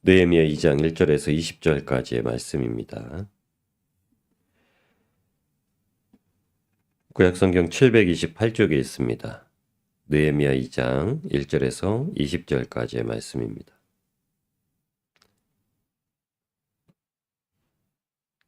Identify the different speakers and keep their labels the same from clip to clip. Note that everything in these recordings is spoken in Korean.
Speaker 1: 느헤미야 2장 1절에서 20절까지의 말씀입니다. 구약성경 728쪽에 있습니다. 느헤미야 2장 1절에서 20절까지의 말씀입니다.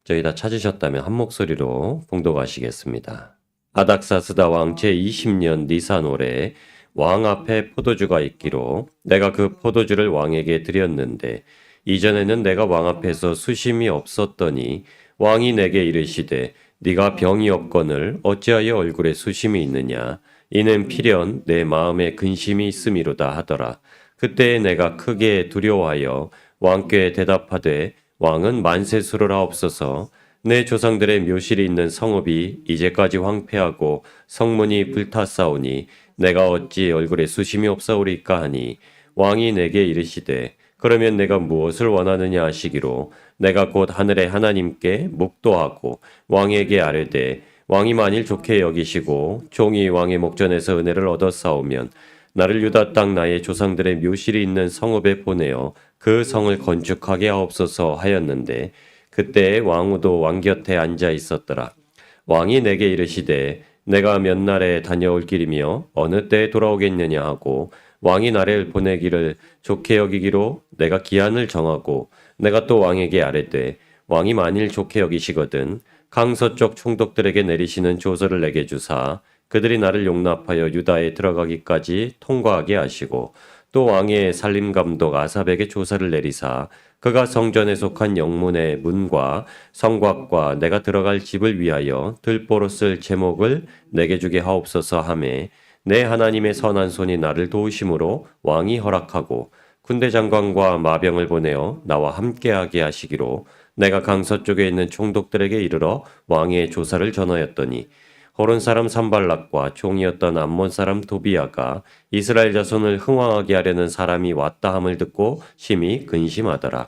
Speaker 1: 저희 다 찾으셨다면 한 목소리로 봉독하시겠습니다. 아닥사스다 왕 제20년 니산월에 왕 앞에 포도주가 있기로 내가 그 포도주를 왕에게 드렸는데 이전에는 내가 왕 앞에서 수심이 없었더니 왕이 내게 이르시되 네가 병이 없거늘 어찌하여 얼굴에 수심이 있느냐 이는 필연 내 마음에 근심이 있음이로다 하더라. 그때에 내가 크게 두려워하여 왕께 대답하되 왕은 만세수를 하옵소서. 내 조상들의 묘실이 있는 성읍이 이제까지 황폐하고 성문이 불탔사오니 내가 어찌 얼굴에 수심이 없사오리까 하니 왕이 내게 이르시되 그러면 내가 무엇을 원하느냐 하시기로 내가 곧 하늘의 하나님께 묵도하고 왕에게 아뢰되 왕이 만일 좋게 여기시고 종이 왕의 목전에서 은혜를 얻었사오면 나를 유다 땅 나의 조상들의 묘실이 있는 성읍에 보내어 그 성을 건축하게 하옵소서 하였는데 그때 왕후도 왕 곁에 앉아 있었더라. 왕이 내게 이르시되 내가 몇 날에 다녀올 길이며 어느 때에 돌아오겠느냐 하고 왕이 나를 보내기를 좋게 여기기로 내가 기한을 정하고 내가 또 왕에게 아뢰되 왕이 만일 좋게 여기시거든 강서쪽 총독들에게 내리시는 조서를 내게 주사 그들이 나를 용납하여 유다에 들어가기까지 통과하게 하시고 또 왕의 살림감독 아삽에게 조사를 내리사 그가 성전에 속한 영문의 문과 성곽과 내가 들어갈 집을 위하여 들보로 쓸 제목을 내게 주게 하옵소서 하매 내 하나님의 선한 손이 나를 도우심으로 왕이 허락하고 군대 장관과 마병을 보내어 나와 함께하게 하시기로 내가 강서쪽에 있는 총독들에게 이르러 왕의 조사를 전하였더니 호론 사람 산발락과 종이었던 암몬 사람 도비아가 이스라엘 자손을 흥왕하게 하려는 사람이 왔다 함을 듣고 심히 근심하더라.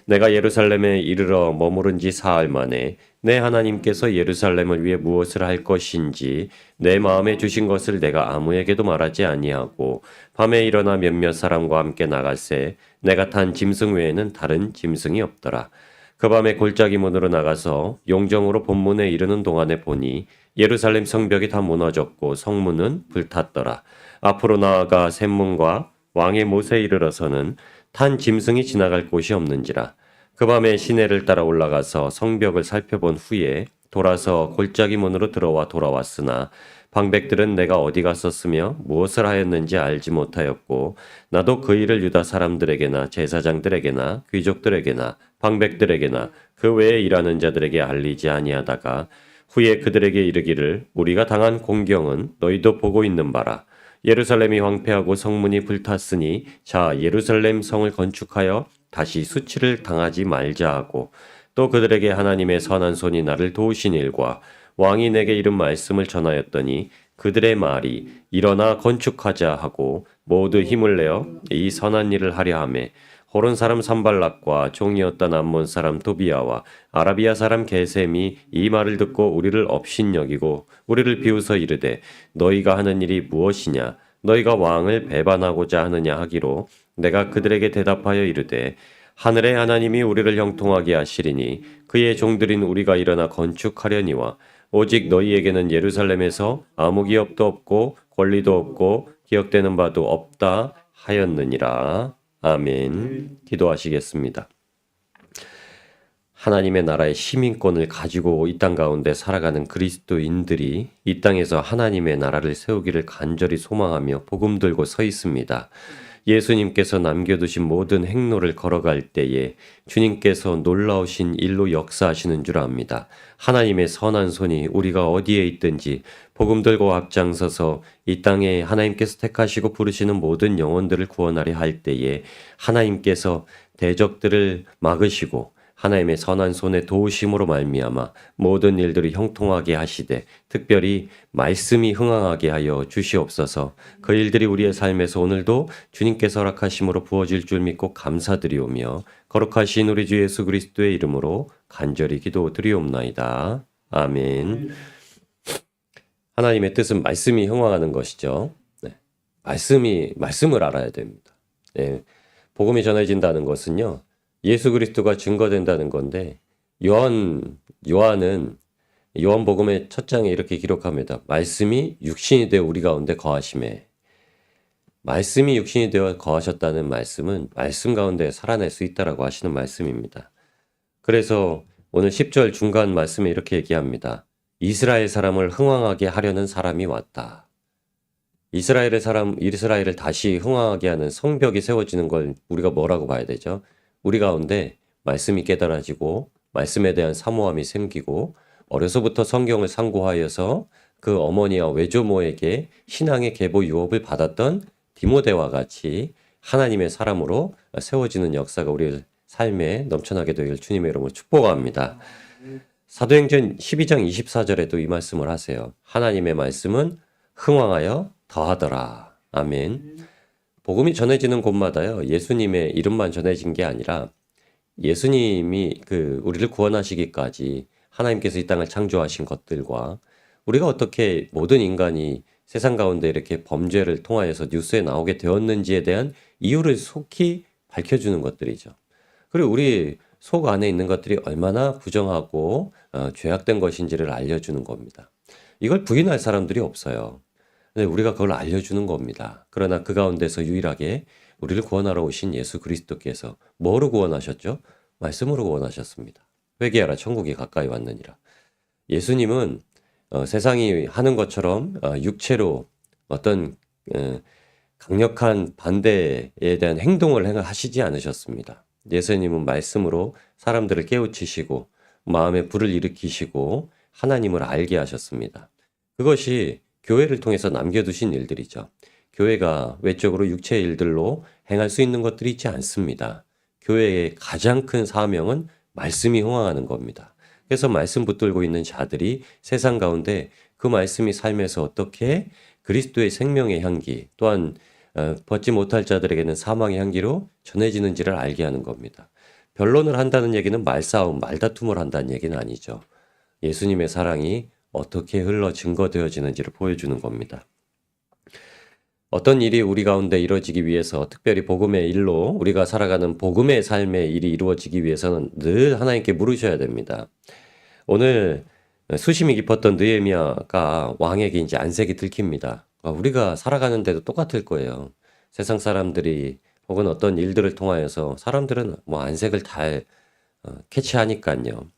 Speaker 1: 내가 예루살렘에 이르러 머무른 지 사흘 만에 내 하나님께서 예루살렘을 위해 무엇을 할 것인지 내 마음에 주신 것을 내가 아무에게도 말하지 아니하고 밤에 일어나 몇몇 사람과 함께 나갈새 내가 탄 짐승 외에는 다른 짐승이 없더라. 그 밤에 골짜기 문으로 나가서 용정으로 본문에 이르는 동안에 보니 예루살렘 성벽이 다 무너졌고 성문은 불탔더라. 앞으로 나아가 샘문과 왕의 못에 이르러서는 탄 짐승이 지나갈 곳이 없는지라. 그 밤에 시내를 따라 올라가서 성벽을 살펴본 후에 돌아서 골짜기 문으로 들어와 돌아왔으나 방백들은 내가 어디 갔었으며 무엇을 하였는지 알지 못하였고 나도 그 일을 유다 사람들에게나 제사장들에게나 귀족들에게나 방백들에게나 그 외에 일하는 자들에게 알리지 아니하다가 후에 그들에게 이르기를 우리가 당한 공경은 너희도 보고 있는 바라. 예루살렘이 황폐하고 성문이 불탔으니 자 예루살렘 성을 건축하여 다시 수치를 당하지 말자 하고 또 그들에게 하나님의 선한 손이 나를 도우신 일과 왕이 내게 이른 말씀을 전하였더니 그들의 말이 일어나 건축하자 하고 모두 힘을 내어 이 선한 일을 하려 하매 호론 사람 산발락과 종이었던 암몬 사람 도비아와 아라비아 사람 게셈이 이 말을 듣고 우리를 업신여기고 우리를 비웃어 이르되 너희가 하는 일이 무엇이냐 너희가 왕을 배반하고자 하느냐 하기로 내가 그들에게 대답하여 이르되 하늘의 하나님이 우리를 형통하게 하시리니 그의 종들인 우리가 일어나 건축하려니와 오직 너희에게는 예루살렘에서 아무 기업도 없고 권리도 없고 기억되는 바도 없다 하였느니라. 아멘. 기도하시겠습니다. 하나님의 나라의 시민권을 가지고 이 땅 가운데 살아가는 그리스도인들이 이 땅에서 하나님의 나라를 세우기를 간절히 소망하며 복음 들고 서 있습니다. 예수님께서 남겨두신 모든 행로를 걸어갈 때에 주님께서 놀라우신 일로 역사하시는 줄 압니다. 하나님의 선한 손이 우리가 어디에 있든지 복음 들고 앞장서서 이 땅에 하나님께서 택하시고 부르시는 모든 영혼들을 구원하려 할 때에 하나님께서 대적들을 막으시고 하나님의 선한 손의 도우심으로 말미암아 모든 일들이 형통하게 하시되 특별히 말씀이 흥황하게 하여 주시옵소서. 그 일들이 우리의 삶에서 오늘도 주님께서 허락하심으로 부어질 줄 믿고 감사드리오며 거룩하신 우리 주 예수 그리스도의 이름으로 간절히 기도드리옵나이다. 아멘. 하나님의 뜻은 말씀이 흥황하는 것이죠. 네. 말씀을 알아야 됩니다. 네. 복음이 전해진다는 것은요, 예수 그리스도가 증거된다는 건데, 요한은 요한복음의 첫 장에 이렇게 기록합니다. 말씀이 육신이 되어 우리 가운데 거하심에. 말씀이 육신이 되어 거하셨다는 말씀은 말씀 가운데 살아낼 수 있다라고 하시는 말씀입니다. 그래서 오늘 10절 중간 말씀에 이렇게 얘기합니다. 이스라엘 사람을 흥왕하게 하려는 사람이 왔다. 이스라엘을 다시 흥왕하게 하는 성벽이 세워지는 걸 우리가 뭐라고 봐야 되죠? 우리 가운데 말씀이 깨달아지고 말씀에 대한 사모함이 생기고 어려서부터 성경을 상고하여서 그 어머니와 외조모에게 신앙의 계보 유업을 받았던 디모데와 같이 하나님의 사람으로 세워지는 역사가 우리 삶에 넘쳐나게 되길 주님의 이름으로 축복합니다. 사도행전 12장 24절에도 이 말씀을 하세요. 하나님의 말씀은 흥왕하여 더하더라. 아멘. 복음이 전해지는 곳마다요, 예수님의 이름만 전해진 게 아니라 예수님이 우리를 구원하시기까지 하나님께서 이 땅을 창조하신 것들과 우리가 어떻게 모든 인간이 세상 가운데 이렇게 범죄를 통하여서 뉴스에 나오게 되었는지에 대한 이유를 속히 밝혀주는 것들이죠. 그리고 우리 속 안에 있는 것들이 얼마나 부정하고 죄악된 것인지를 알려주는 겁니다. 이걸 부인할 사람들이 없어요. 근데 우리가 그걸 알려주는 겁니다. 그러나 그 가운데서 유일하게 우리를 구원하러 오신 예수 그리스도께서 뭐로 구원하셨죠? 말씀으로 구원하셨습니다. 회개하라 천국이 가까이 왔느니라. 예수님은 세상이 하는 것처럼 육체로 어떤 강력한 반대에 대한 행동을 하시지 않으셨습니다. 예수님은 말씀으로 사람들을 깨우치시고 마음에 불을 일으키시고 하나님을 알게 하셨습니다. 그것이 교회를 통해서 남겨두신 일들이죠. 교회가 외적으로 육체의 일들로 행할 수 있는 것들이 있지 않습니다. 교회의 가장 큰 사명은 말씀이 흥황하는 겁니다. 그래서 말씀 붙들고 있는 자들이 세상 가운데 그 말씀이 삶에서 어떻게 그리스도의 생명의 향기 또한 벗지 못할 자들에게는 사망의 향기로 전해지는지를 알게 하는 겁니다. 변론을 한다는 얘기는 말싸움, 말다툼을 한다는 얘기는 아니죠. 예수님의 사랑이 어떻게 흘러 증거되어지는지를 보여주는 겁니다. 어떤 일이 우리 가운데 이루어지기 위해서 특별히 복음의 일로 우리가 살아가는 복음의 삶의 일이 이루어지기 위해서는 늘 하나님께 물으셔야 됩니다. 오늘 수심이 깊었던 느헤미야가 왕에게 이제 안색이 들킵니다. 우리가 살아가는데도 똑같을 거예요. 세상 사람들이 혹은 어떤 일들을 통하여서 사람들은 뭐 안색을 잘 캐치하니까요.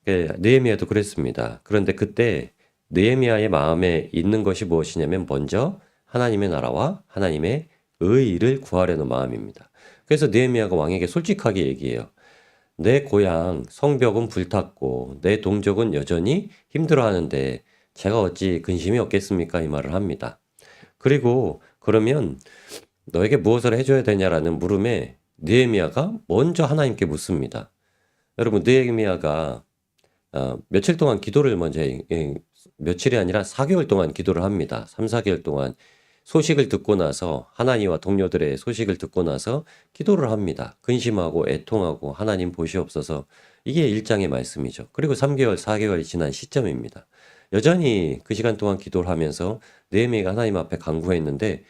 Speaker 1: 느헤미야도 그랬습니다. 그런데 그때 느헤미야의 마음에 있는 것이 무엇이냐면 먼저 하나님의 나라와 하나님의 의의를 구하려는 마음입니다. 그래서 느헤미야가 왕에게 솔직하게 얘기해요. 내 고향 성벽은 불탔고 내 동족은 여전히 힘들어하는데 제가 어찌 근심이 없겠습니까? 이 말을 합니다. 그리고 그러면 너에게 무엇을 해줘야 되냐라는 물음에 느헤미야가 먼저 하나님께 묻습니다. 여러분 느헤미야가 며칠 동안 기도를 먼저 며칠이 아니라 4개월 동안 기도를 합니다. 3, 4개월 동안 소식을 듣고 나서 하나님과 동료들의 소식을 듣고 나서 기도를 합니다. 근심하고 애통하고 하나님 보시옵소서. 이게 1장의 말씀이죠. 그리고 3개월, 4개월이 지난 시점입니다. 여전히 그 시간 동안 기도를 하면서 느헤미야가 하나님 앞에 간구했는데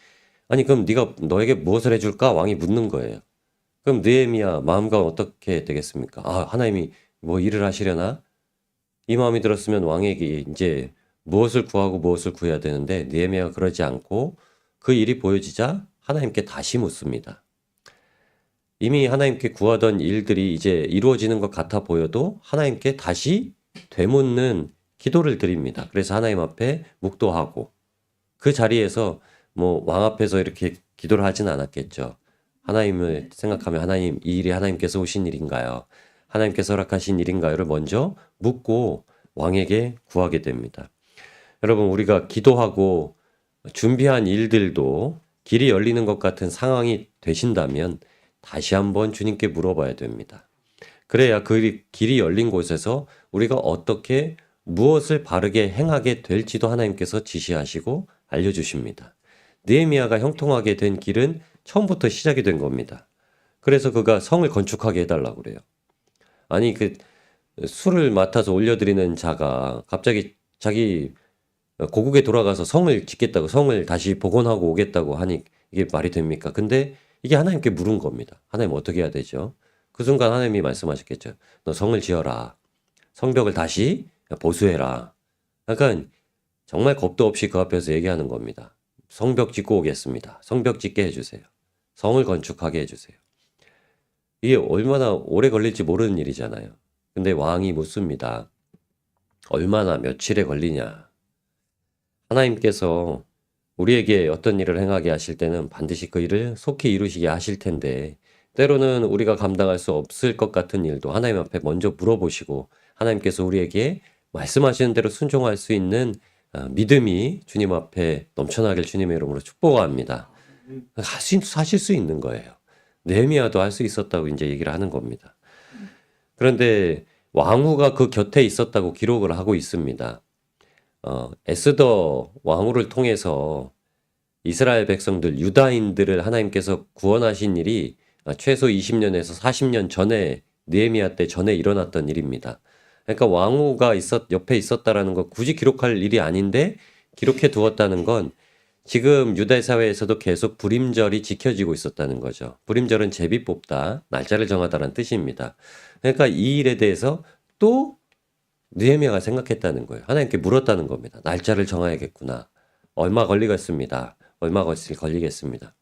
Speaker 1: 아니 그럼 너에게 무엇을 해줄까? 왕이 묻는 거예요. 그럼 느헤미야 마음과 어떻게 되겠습니까? 하나님이 뭐 일을 하시려나? 이 마음이 들었으면 왕에게 이제 무엇을 구하고 무엇을 구해야 되는데 느헤미야가 그러지 않고 그 일이 보여지자 하나님께 다시 묻습니다. 이미 하나님께 구하던 일들이 이제 이루어지는 것 같아 보여도 하나님께 다시 되묻는 기도를 드립니다. 그래서 하나님 앞에 묵도하고 그 자리에서 뭐 왕 앞에서 이렇게 기도를 하진 않았겠죠. 하나님을 생각하며 하나님 이 일이 하나님께서 오신 일인가요? 하나님께서 허락하신 일인가요를 먼저 묻고 왕에게 구하게 됩니다. 여러분 우리가 기도하고 준비한 일들도 길이 열리는 것 같은 상황이 되신다면 다시 한번 주님께 물어봐야 됩니다. 그래야 그 길이 열린 곳에서 우리가 어떻게 무엇을 바르게 행하게 될지도 하나님께서 지시하시고 알려주십니다. 느헤미야가 형통하게 된 길은 처음부터 시작이 된 겁니다. 그래서 그가 성을 건축하게 해달라고 그래요. 아니 술을 맡아서 올려드리는 자가 갑자기 자기 고국에 돌아가서 성을 짓겠다고 성을 다시 복원하고 오겠다고 하니 이게 말이 됩니까? 근데 이게 하나님께 물은 겁니다. 하나님 어떻게 해야 되죠? 그 순간 하나님이 말씀하셨겠죠. 너 성을 지어라. 성벽을 다시 보수해라. 약간 정말 겁도 없이 그 앞에서 얘기하는 겁니다. 성벽 짓고 오겠습니다. 성벽 짓게 해주세요. 성을 건축하게 해주세요. 이게 얼마나 오래 걸릴지 모르는 일이잖아요. 근데 왕이 묻습니다. 얼마나 며칠에 걸리냐. 하나님께서 우리에게 어떤 일을 행하게 하실 때는 반드시 그 일을 속히 이루시게 하실 텐데 때로는 우리가 감당할 수 없을 것 같은 일도 하나님 앞에 먼저 물어보시고 하나님께서 우리에게 말씀하시는 대로 순종할 수 있는 믿음이 주님 앞에 넘쳐나길 주님의 이름으로 축복합니다. 하실 수 있는 거예요. 느헤미야도 할 수 있었다고 이제 얘기를 하는 겁니다. 그런데 왕후가 그 곁에 있었다고 기록을 하고 있습니다. 에스더 왕후를 통해서 이스라엘 백성들, 유다인들을 하나님께서 구원하신 일이 최소 20년에서 40년 전에 느헤미야 때 전에 일어났던 일입니다. 그러니까 왕후가 옆에 있었다라는 거 굳이 기록할 일이 아닌데 기록해 두었다는 건 지금 유대 사회에서도 계속 불임절이 지켜지고 있었다는 거죠. 불임절은 제비 뽑다, 날짜를 정하다라는 뜻입니다. 그러니까 이 일에 대해서 또 느헤미야가 생각했다는 거예요. 하나님께 물었다는 겁니다. 날짜를 정해야겠구나. 얼마 걸리겠습니다. 얼마 걸리겠습니다.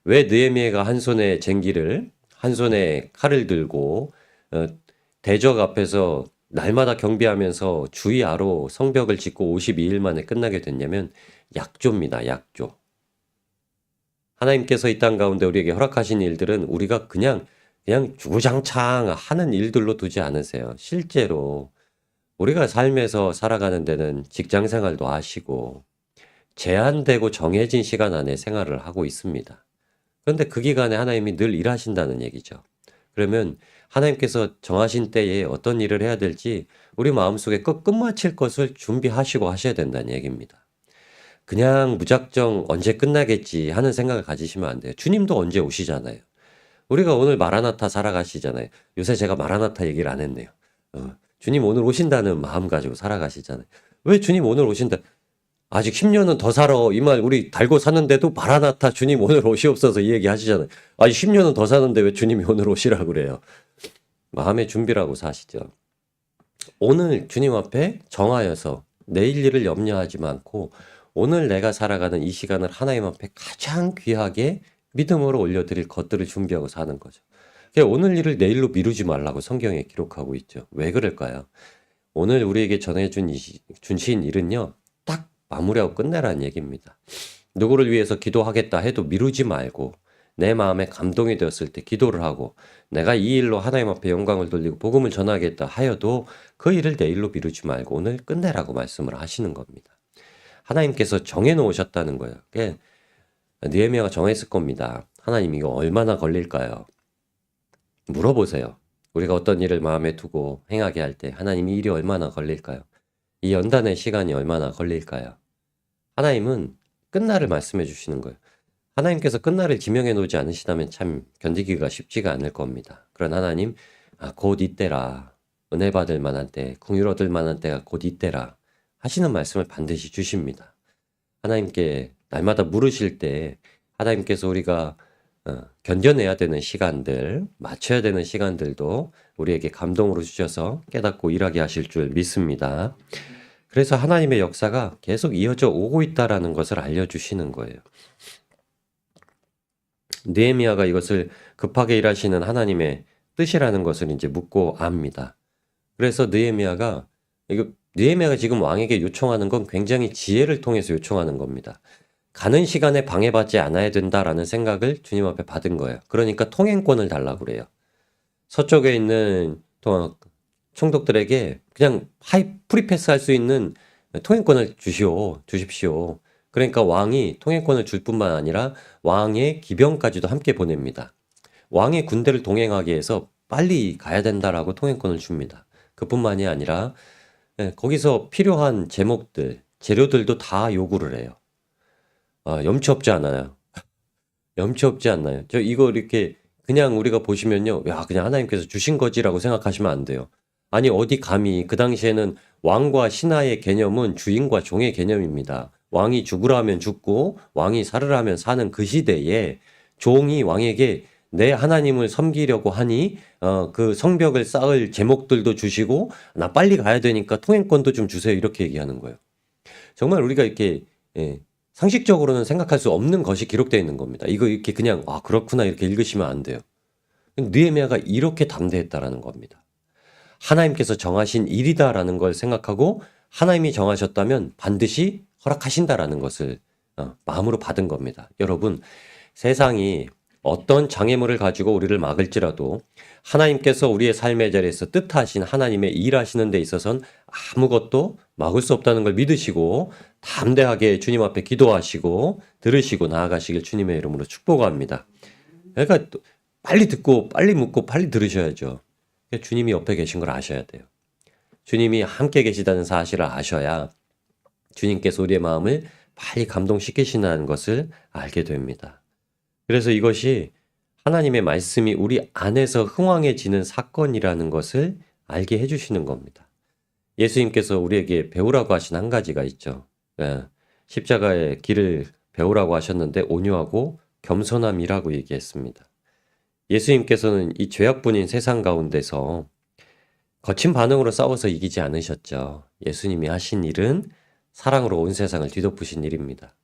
Speaker 1: 왜 느헤미야가 한 손에 쟁기를, 한 손에 칼을 들고 대적 앞에서 날마다 경비하면서 주의하로 성벽을 짓고 52일 만에 끝나게 됐냐면 약조입니다. 약조. 하나님께서 이 땅 가운데 우리에게 허락하신 일들은 우리가 그냥 주구장창 하는 일들로 두지 않으세요. 실제로 우리가 삶에서 살아가는 데는 직장 생활도 하시고 제한되고 정해진 시간 안에 생활을 하고 있습니다. 그런데 그 기간에 하나님이 늘 일하신다는 얘기죠. 그러면 하나님께서 정하신 때에 어떤 일을 해야 될지 우리 마음속에 끝마칠 것을 준비하시고 하셔야 된다는 얘기입니다. 그냥 무작정 언제 끝나겠지 하는 생각을 가지시면 안 돼요. 주님도 언제 오시잖아요. 우리가 오늘 마라나타 살아가시잖아요. 요새 제가 마라나타 얘기를 안 했네요. 주님 오늘 오신다는 마음 가지고 살아가시잖아요. 왜 주님 오늘 오신다? 아직 10년은 더 살아. 이 말 우리 달고 사는데도 마라나타 주님 오늘 오시옵소서 이 얘기 하시잖아요. 아직 10년은 더 사는데 왜 주님이 오늘 오시라고 그래요? 마음의 준비라고 사시죠. 오늘 주님 앞에 정하여서 내일 일을 염려하지 않고 오늘 내가 살아가는 이 시간을 하나님 앞에 가장 귀하게 믿음으로 올려드릴 것들을 준비하고 사는 거죠. 오늘 일을 내일로 미루지 말라고 성경에 기록하고 있죠. 왜 그럴까요? 오늘 우리에게 주신 일은요. 딱 마무리하고 끝내라는 얘기입니다. 누구를 위해서 기도하겠다 해도 미루지 말고 내 마음에 감동이 되었을 때 기도를 하고 내가 이 일로 하나님 앞에 영광을 돌리고 복음을 전하겠다 하여도 그 일을 내일로 미루지 말고 오늘 끝내라고 말씀을 하시는 겁니다. 하나님께서 정해놓으셨다는 거예요. 느헤미야가 정했을 겁니다. 하나님 이거 얼마나 걸릴까요? 물어보세요. 우리가 어떤 일을 마음에 두고 행하게 할 때 하나님 이 일이 얼마나 걸릴까요? 이 연단의 시간이 얼마나 걸릴까요? 하나님은 끝날을 말씀해 주시는 거예요. 하나님께서 끝날을 지명해 놓지 않으시다면 참 견디기가 쉽지가 않을 겁니다. 그런 하나님, 곧 이때라. 은혜 받을 만한 때, 긍휼 얻을 만한 때가 곧 이때라. 하시는 말씀을 반드시 주십니다. 하나님께 날마다 물으실 때 하나님께서 우리가 견뎌내야 되는 시간들, 맞춰야 되는 시간들도 우리에게 감동으로 주셔서 깨닫고 일하게 하실 줄 믿습니다. 그래서 하나님의 역사가 계속 이어져 오고 있다라는 것을 알려주시는 거예요. 느헤미야가 이것을 급하게 일하시는 하나님의 뜻이라는 것을 이제 묻고 압니다. 그래서 느헤미야가 지금 왕에게 요청하는 건 굉장히 지혜를 통해서 요청하는 겁니다. 가는 시간에 방해받지 않아야 된다라는 생각을 주님 앞에 받은 거예요. 그러니까 통행권을 달라고 그래요. 서쪽에 있는 총독들에게 그냥 프리패스 할 수 있는 통행권을 주십시오. 그러니까 왕이 통행권을 줄 뿐만 아니라 왕의 기병까지도 함께 보냅니다. 왕의 군대를 동행하기 위해서 빨리 가야 된다라고 통행권을 줍니다. 그뿐만이 아니라 거기서 필요한 재료들도 다 요구를 해요. 염치 없지 않아요. 염치 없지 않나요? 이거 이렇게 그냥 우리가 보시면요. 그냥 하나님께서 주신 거지라고 생각하시면 안 돼요. 아니, 어디 감히 그 당시에는 왕과 신하의 개념은 주인과 종의 개념입니다. 왕이 죽으라 하면 죽고 왕이 살으라 하면 사는 그 시대에 종이 왕에게 내 하나님을 섬기려고 하니 그 성벽을 쌓을 제목들도 주시고 나 빨리 가야 되니까 통행권도 좀 주세요. 이렇게 얘기하는 거예요. 정말 우리가 이렇게 상식적으로는 생각할 수 없는 것이 기록되어 있는 겁니다. 이거 이렇게 그냥 그렇구나 이렇게 읽으시면 안 돼요. 느헤미야가 이렇게 담대했다라는 겁니다. 하나님께서 정하신 일이다라는 걸 생각하고 하나님이 정하셨다면 반드시 허락하신다라는 것을 마음으로 받은 겁니다. 여러분, 세상이 어떤 장애물을 가지고 우리를 막을지라도 하나님께서 우리의 삶의 자리에서 뜻하신 하나님의 일하시는 데 있어서는 아무것도 막을 수 없다는 걸 믿으시고 담대하게 주님 앞에 기도하시고 들으시고 나아가시길 주님의 이름으로 축복합니다. 그러니까 빨리 듣고 빨리 묻고 빨리 들으셔야죠. 주님이 옆에 계신 걸 아셔야 돼요. 주님이 함께 계시다는 사실을 아셔야 주님께서 우리의 마음을 빨리 감동시키신다는 것을 알게 됩니다. 그래서 이것이 하나님의 말씀이 우리 안에서 흥왕해지는 사건이라는 것을 알게 해주시는 겁니다. 예수님께서 우리에게 배우라고 하신 한 가지가 있죠. 십자가의 길을 배우라고 하셨는데 온유하고 겸손함이라고 얘기했습니다. 예수님께서는 이 죄악뿐인 세상 가운데서 거친 반응으로 싸워서 이기지 않으셨죠. 예수님이 하신 일은 사랑으로 온 세상을 뒤덮으신 일입니다.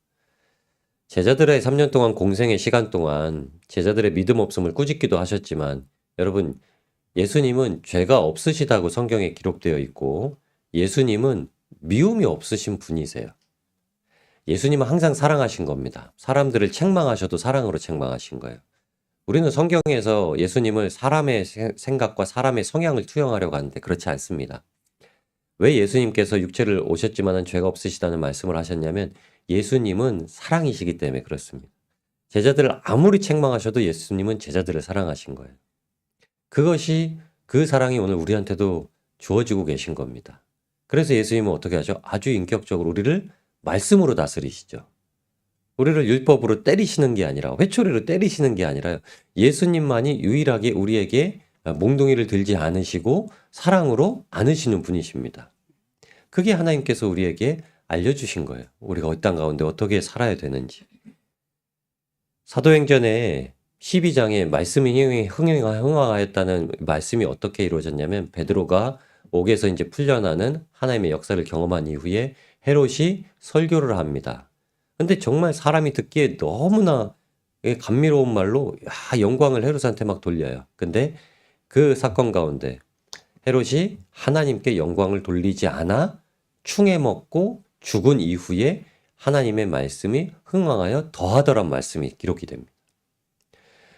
Speaker 1: 제자들의 3년 동안 공생의 시간 동안 제자들의 믿음 없음을 꾸짖기도 하셨지만 여러분, 예수님은 죄가 없으시다고 성경에 기록되어 있고 예수님은 미움이 없으신 분이세요. 예수님은 항상 사랑하신 겁니다. 사람들을 책망하셔도 사랑으로 책망하신 거예요. 우리는 성경에서 예수님을 사람의 생각과 사람의 성향을 투영하려고 하는데 그렇지 않습니다. 왜 예수님께서 육체를 오셨지만은 죄가 없으시다는 말씀을 하셨냐면 예수님은 사랑이시기 때문에 그렇습니다. 제자들을 아무리 책망하셔도 예수님은 제자들을 사랑하신 거예요. 그것이 그 사랑이 오늘 우리한테도 주어지고 계신 겁니다. 그래서 예수님은 어떻게 하죠? 아주 인격적으로 우리를 말씀으로 다스리시죠. 우리를 율법으로 때리시는 게 아니라 회초리로 때리시는 게 아니라 예수님만이 유일하게 우리에게 몽둥이를 들지 않으시고 사랑으로 안으시는 분이십니다. 그게 하나님께서 우리에게 알려주신 거예요. 우리가 이 땅 가운데 어떻게 살아야 되는지. 사도행전에 12장에 말씀이 흥황하였다는 말씀이 어떻게 이루어졌냐면 베드로가 옥에서 이제 풀려나는 하나님의 역사를 경험한 이후에 헤롯이 설교를 합니다. 근데 정말 사람이 듣기에 너무나 감미로운 말로 영광을 헤롯한테 막 돌려요. 근데 그 사건 가운데 헤롯이 하나님께 영광을 돌리지 않아 충에 먹고 죽은 이후에 하나님의 말씀이 흥왕하여 더하더란 말씀이 기록이 됩니다.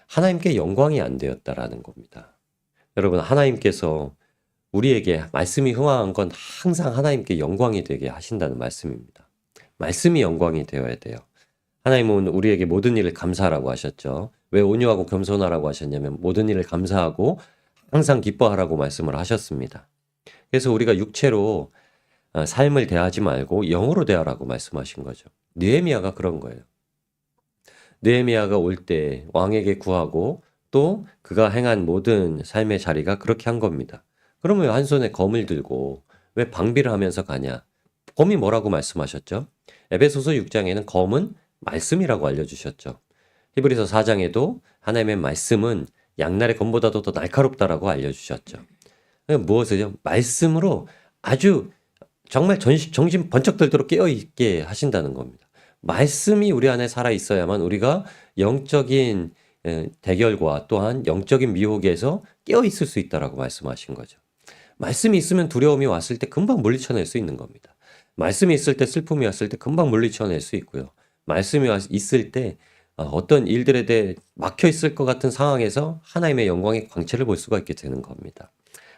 Speaker 1: 하나님께 영광이 안 되었다라는 겁니다. 여러분, 하나님께서 우리에게 말씀이 흥왕한 건 항상 하나님께 영광이 되게 하신다는 말씀입니다. 말씀이 영광이 되어야 돼요. 하나님은 우리에게 모든 일을 감사하라고 하셨죠. 왜 온유하고 겸손하라고 하셨냐면 모든 일을 감사하고 항상 기뻐하라고 말씀을 하셨습니다. 그래서 우리가 육체로 삶을 대하지 말고 영으로 대하라고 말씀하신 거죠. 느헤미야가 그런 거예요. 느헤미야가 올 때 왕에게 구하고 또 그가 행한 모든 삶의 자리가 그렇게 한 겁니다. 그러면 한 손에 검을 들고 왜 방비를 하면서 가냐? 검이 뭐라고 말씀하셨죠? 에베소서 6장에는 검은 말씀이라고 알려주셨죠. 히브리서 4장에도 하나님의 말씀은 양날의 검보다도 더 날카롭다라고 알려주셨죠. 무엇을요? 말씀으로 아주 정말 정신 번쩍 들도록 깨어있게 하신다는 겁니다. 말씀이 우리 안에 살아있어야만 우리가 영적인 대결과 또한 영적인 미혹에서 깨어있을 수 있다라고 말씀하신 거죠. 말씀이 있으면 두려움이 왔을 때 금방 물리쳐낼 수 있는 겁니다. 말씀이 있을 때 슬픔이 왔을 때 금방 물리쳐낼 수 있고요. 말씀이 있을 때 어떤 일들에 대해 막혀 있을 것 같은 상황에서 하나님의 영광의 광채를 볼 수가 있게 되는 겁니다.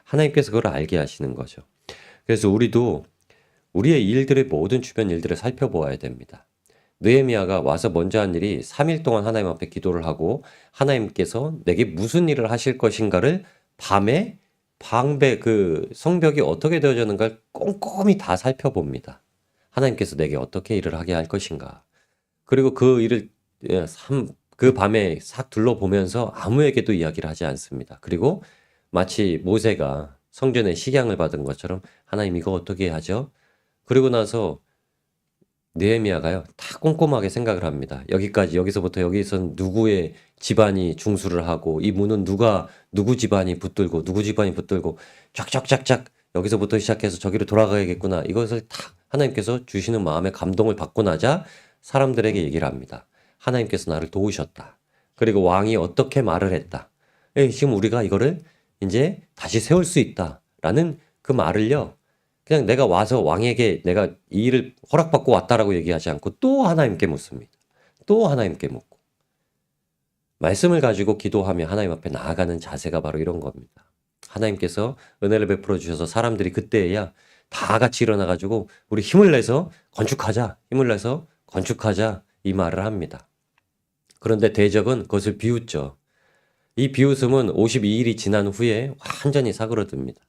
Speaker 1: 하나님께서 그걸 알게 하시는 거죠. 그래서 우리도 우리의 일들의 모든 주변 일들을 살펴보아야 됩니다. 느헤미야가 와서 먼저 한 일이 3일 동안 하나님 앞에 기도를 하고 하나님께서 내게 무슨 일을 하실 것인가를 밤에 방배 그 성벽이 어떻게 되어졌는가를 꼼꼼히 다 살펴봅니다. 하나님께서 내게 어떻게 일을 하게 할 것인가. 그리고 그 일을 그 밤에 싹 둘러보면서 아무에게도 이야기를 하지 않습니다. 그리고 마치 모세가 성전에 식양을 받은 것처럼 하나님 이거 어떻게 하죠? 그리고 나서 느헤미야가요 다 꼼꼼하게 생각을 합니다. 여기까지 여기서부터 여기선 누구의 집안이 중수를 하고 이 문은 누구 집안이 붙들고 누구 집안이 붙들고 쫙쫙쫙쫙 여기서부터 시작해서 저기로 돌아가야겠구나. 이것을 다 하나님께서 주시는 마음의 감동을 받고 나자 사람들에게 얘기를 합니다. 하나님께서 나를 도우셨다. 그리고 왕이 어떻게 말을 했다. 지금 우리가 이거를 이제 다시 세울 수 있다라는 그 말을요. 그냥 내가 와서 왕에게 내가 이 일을 허락받고 왔다라고 얘기하지 않고 또 하나님께 묻습니다. 또 하나님께 묻고. 말씀을 가지고 기도하며 하나님 앞에 나아가는 자세가 바로 이런 겁니다. 하나님께서 은혜를 베풀어 주셔서 사람들이 그때야 다 같이 일어나가지고 우리 힘을 내서 건축하자. 힘을 내서 건축하자. 이 말을 합니다. 그런데 대적은 그것을 비웃죠. 이 비웃음은 52일이 지난 후에 완전히 사그러듭니다.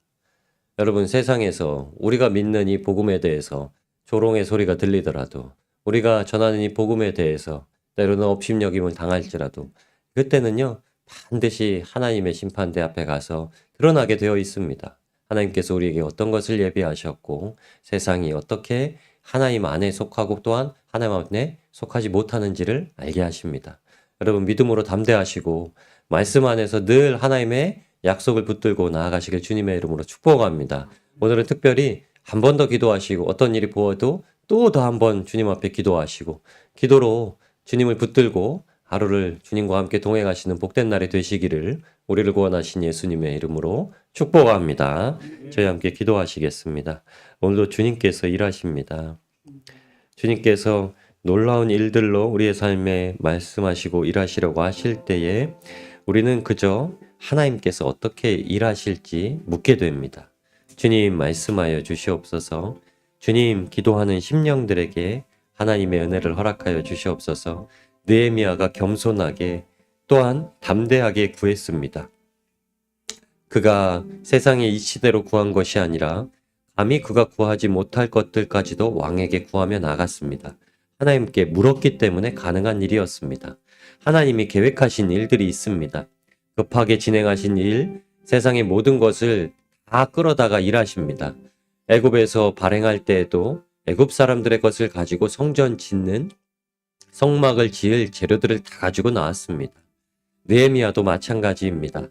Speaker 1: 여러분 세상에서 우리가 믿는 이 복음에 대해서 조롱의 소리가 들리더라도 우리가 전하는 이 복음에 대해서 때로는 업신여김을 당할지라도 그때는요 반드시 하나님의 심판대 앞에 가서 드러나게 되어 있습니다. 하나님께서 우리에게 어떤 것을 예비하셨고 세상이 어떻게 하나님 안에 속하고 또한 하나님 안에 속하지 못하는지를 알게 하십니다. 여러분 믿음으로 담대하시고 말씀 안에서 늘 하나님의 약속을 붙들고 나아가시길 주님의 이름으로 축복합니다. 오늘은 특별히 한 번 더 기도하시고 어떤 일이 보여도 또 더 한 번 주님 앞에 기도하시고 기도로 주님을 붙들고 하루를 주님과 함께 동행하시는 복된 날이 되시기를 우리를 구원하신 예수님의 이름으로 축복합니다. 저희 함께 기도하시겠습니다. 오늘도 주님께서 일하십니다. 주님께서 놀라운 일들로 우리의 삶에 말씀하시고 일하시려고 하실 때에 우리는 그저 하나님께서 어떻게 일하실지 묻게 됩니다. 주님 말씀하여 주시옵소서. 주님 기도하는 심령들에게 하나님의 은혜를 허락하여 주시옵소서. 느헤미야가 겸손하게 또한 담대하게 구했습니다. 그가 세상의 이치대로 구한 것이 아니라 감히 그가 구하지 못할 것들까지도 왕에게 구하며 나갔습니다. 하나님께 물었기 때문에 가능한 일이었습니다. 하나님이 계획하신 일들이 있습니다. 급하게 진행하신 일, 세상의 모든 것을 다 끌어다가 일하십니다. 애굽에서 발행할 때에도 애굽 사람들의 것을 가지고 성전 짓는 성막을 지을 재료들을 다 가지고 나왔습니다. 느헤미야도 마찬가지입니다.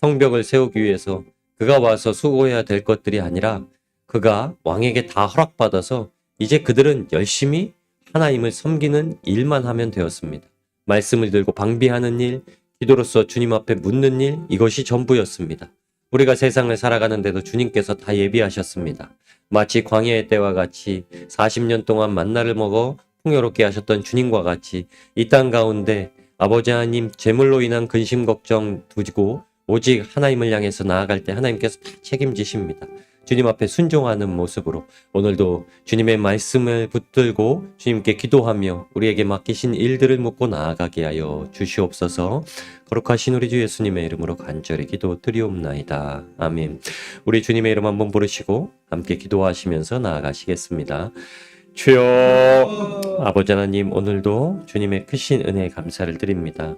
Speaker 1: 성벽을 세우기 위해서 그가 와서 수고해야 될 것들이 아니라 그가 왕에게 다 허락받아서 이제 그들은 열심히 하나님을 섬기는 일만 하면 되었습니다. 말씀을 들고 방비하는 일, 기도로서 주님 앞에 묻는 일, 이것이 전부였습니다. 우리가 세상을 살아가는데도 주님께서 다 예비하셨습니다. 마치 광야의 때와 같이 40년 동안 만나를 먹어 풍요롭게 하셨던 주님과 같이 이 땅 가운데 아버지 하나님 재물로 인한 근심 걱정 두고 오직 하나님을 향해서 나아갈 때 하나님께서 다 책임지십니다. 주님 앞에 순종하는 모습으로 오늘도 주님의 말씀을 붙들고 주님께 기도하며 우리에게 맡기신 일들을 묻고 나아가게 하여 주시옵소서. 거룩하신 우리 주 예수님의 이름으로 간절히 기도드리옵나이다. 아멘. 우리 주님의 이름 한번 부르시고 함께 기도하시면서 나아가시겠습니다. 주여 아버지 하나님 오늘도 주님의 크신 은혜에 감사를 드립니다.